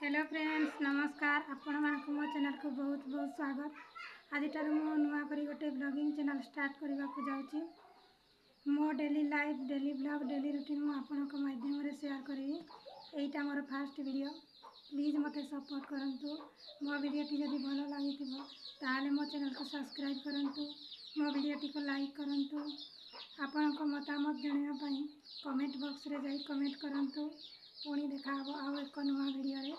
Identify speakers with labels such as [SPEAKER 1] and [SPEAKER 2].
[SPEAKER 1] Hello friends नमस्कार आपण मानक मो चैनल को बहुत बहुत स्वागत। आज मु नुआ करी गोटे ब्लॉगिंग चैनल स्टार्ट करने को जाऊँगी। मो daily life daily blog daily routine मु आपण माध्यम रे शेयर करी। एटा मोर फर्स्ट वीडियो, प्लीज मते सपोर्ट करंतु। मो वीडियो टी जदि भल लगी ताले मो चैनल को सब्सक्राइब करंतु, मो वीडियो टी को लाइक करंतु। आपण को मतामत जणिया पई कमेंट बॉक्स रे जाई कमेंट करंतु। पुणी देखा आव एक नुआ वीडियो रे।